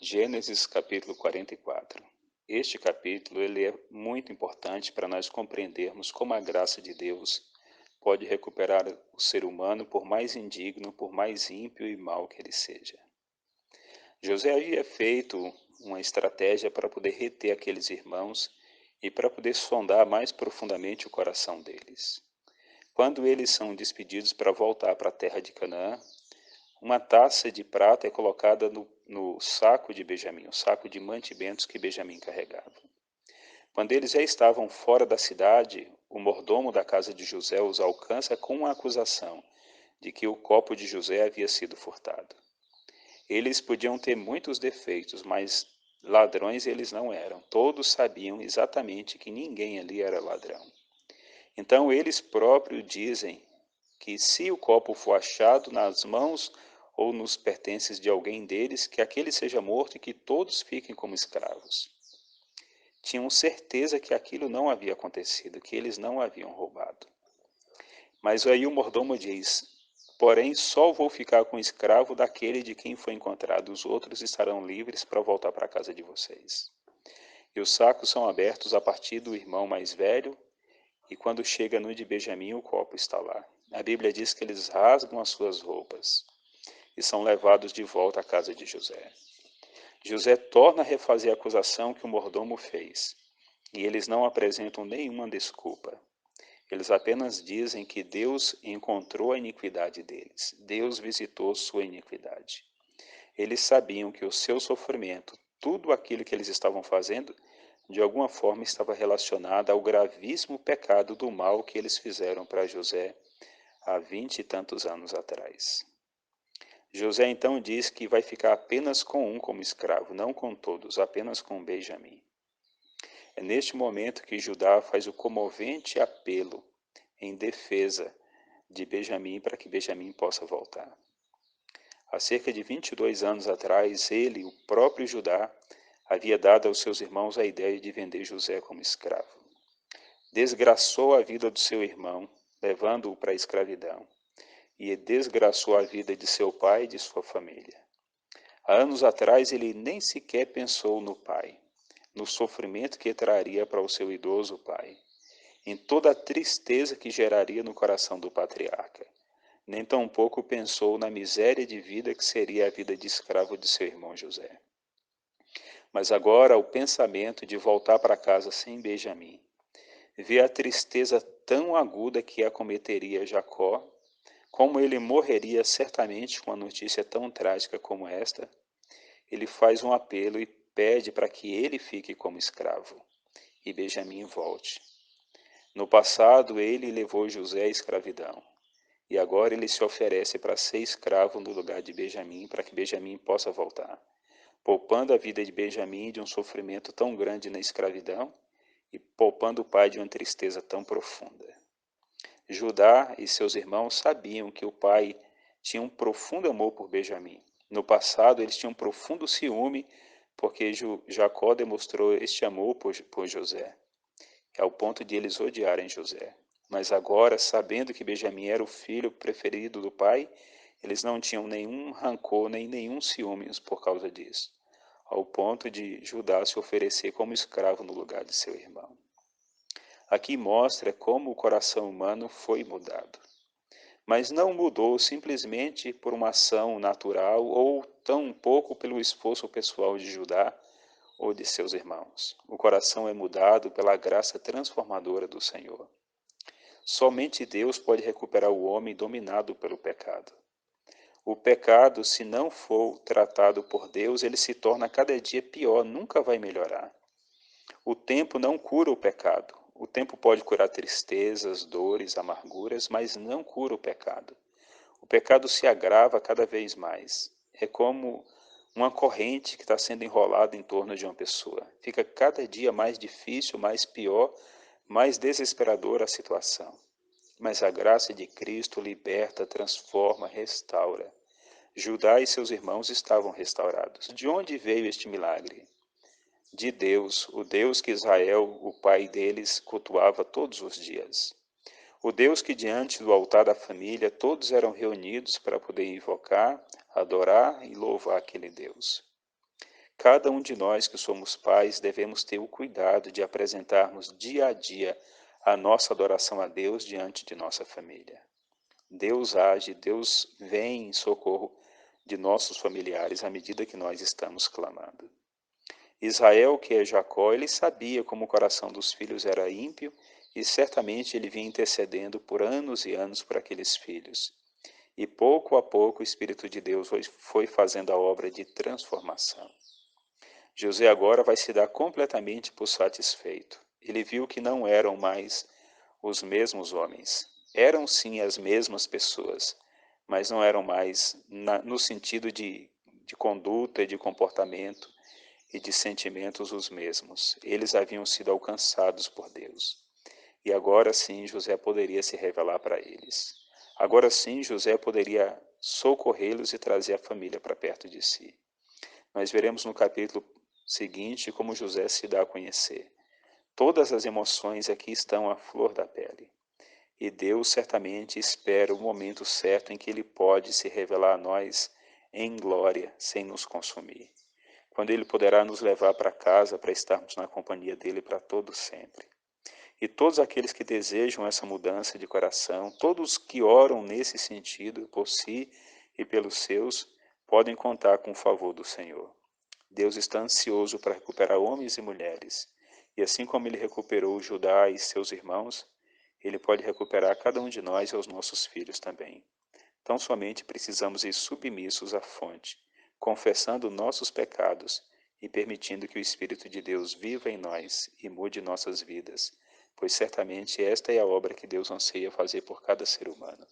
Gênesis capítulo 44. Este capítulo ele é muito importante para nós compreendermos como a graça de Deus pode recuperar o ser humano, por mais indigno, por mais ímpio e mau que ele seja. José havia feito uma estratégia para poder reter aqueles irmãos e para poder sondar mais profundamente o coração deles. Quando eles são despedidos para voltar para a terra de Canaã, uma taça de prata é colocada no saco de Benjamim, o saco de mantimentos que Benjamim carregava. Quando eles já estavam fora da cidade, o mordomo da casa de José os alcança com uma acusação de que o copo de José havia sido furtado. Eles podiam ter muitos defeitos, mas ladrões eles não eram. Todos sabiam exatamente que ninguém ali era ladrão. Então eles próprios dizem que se o copo for achado nas mãos ou nos pertences de alguém deles, que aquele seja morto e que todos fiquem como escravos. Tinham certeza que aquilo não havia acontecido, que eles não haviam roubado. Mas aí o mordomo diz: porém, só vou ficar com o escravo daquele de quem foi encontrado, os outros estarão livres para voltar para a casa de vocês. E os sacos são abertos a partir do irmão mais velho, e quando chega no de Benjamim, o copo está lá. A Bíblia diz que eles rasgam as suas roupas e são levados de volta à casa de José. José torna a refazer a acusação que o mordomo fez, e eles não apresentam nenhuma desculpa. Eles apenas dizem que Deus encontrou a iniquidade deles, Deus visitou sua iniquidade. Eles sabiam que o seu sofrimento, tudo aquilo que eles estavam fazendo, de alguma forma estava relacionado ao gravíssimo pecado do mal que eles fizeram para José há 20 e tantos anos atrás. José então diz que vai ficar apenas com um como escravo, não com todos, apenas com Benjamim. É neste momento que Judá faz o comovente apelo em defesa de Benjamim para que Benjamim possa voltar. Há cerca de 22 anos atrás, ele, o próprio Judá, havia dado aos seus irmãos a ideia de vender José como escravo. Desgraçou a vida do seu irmão, levando-o para a escravidão, e desgraçou a vida de seu pai e de sua família. Há anos atrás ele nem sequer pensou no pai, no sofrimento que traria para o seu idoso pai, em toda a tristeza que geraria no coração do patriarca. Nem tampouco pensou na miséria de vida que seria a vida de escravo de seu irmão José. Mas agora o pensamento de voltar para casa sem Benjamim, ver a tristeza tão aguda que acometeria Jacó, como ele morreria certamente com uma notícia tão trágica como esta, ele faz um apelo e pede para que ele fique como escravo e Benjamim volte. No passado, ele levou José à escravidão, e agora ele se oferece para ser escravo no lugar de Benjamim, para que Benjamim possa voltar, poupando a vida de Benjamim de um sofrimento tão grande na escravidão e poupando o pai de uma tristeza tão profunda. Judá e seus irmãos sabiam que o pai tinha um profundo amor por Benjamim. No passado, eles tinham um profundo ciúme porque Jacó demonstrou este amor por José, ao ponto de eles odiarem José. Mas agora, sabendo que Benjamim era o filho preferido do pai, eles não tinham nenhum rancor nem nenhum ciúmes por causa disso, ao ponto de Judá se oferecer como escravo no lugar de seu irmão. Aqui mostra como o coração humano foi mudado. Mas não mudou simplesmente por uma ação natural ou tão pouco pelo esforço pessoal de Judá ou de seus irmãos. O coração é mudado pela graça transformadora do Senhor. Somente Deus pode recuperar o homem dominado pelo pecado. O pecado, se não for tratado por Deus, ele se torna cada dia pior, nunca vai melhorar. O tempo não cura o pecado. O tempo pode curar tristezas, dores, amarguras, mas não cura o pecado. O pecado se agrava cada vez mais. É como uma corrente que está sendo enrolada em torno de uma pessoa. Fica cada dia mais difícil, mais pior, mais desesperadora a situação. Mas a graça de Cristo liberta, transforma, restaura. Judá e seus irmãos estavam restaurados. De onde veio este milagre? De Deus, o Deus que Israel, o pai deles, cultuava todos os dias. O Deus que diante do altar da família todos eram reunidos para poder invocar, adorar e louvar aquele Deus. Cada um de nós que somos pais devemos ter o cuidado de apresentarmos dia a dia a nossa adoração a Deus diante de nossa família. Deus age, Deus vem em socorro de nossos familiares à medida que nós estamos clamando. Israel, que é Jacó, ele sabia como o coração dos filhos era ímpio e certamente ele vinha intercedendo por anos e anos por aqueles filhos. E pouco a pouco o Espírito de Deus foi fazendo a obra de transformação. José agora vai se dar completamente por satisfeito. Ele viu que não eram mais os mesmos homens. Eram sim as mesmas pessoas, mas não eram mais no sentido de conduta e de comportamento e de sentimentos os mesmos. Eles haviam sido alcançados por Deus. E agora sim José poderia se revelar para eles. Agora sim José poderia socorrê-los e trazer a família para perto de si. Nós veremos no capítulo seguinte como José se dá a conhecer. Todas as emoções aqui estão à flor da pele. E Deus certamente espera o momento certo em que Ele pode se revelar a nós em glória, sem nos consumir. Quando Ele poderá nos levar para casa para estarmos na companhia dEle para todo sempre. E todos aqueles que desejam essa mudança de coração, todos que oram nesse sentido por si e pelos seus, podem contar com o favor do Senhor. Deus está ansioso para recuperar homens e mulheres. E assim como Ele recuperou Judá e seus irmãos, Ele pode recuperar cada um de nós e os nossos filhos também. Tão somente precisamos ir submissos à fonte, confessando nossos pecados e permitindo que o Espírito de Deus viva em nós e mude nossas vidas, pois certamente esta é a obra que Deus anseia fazer por cada ser humano.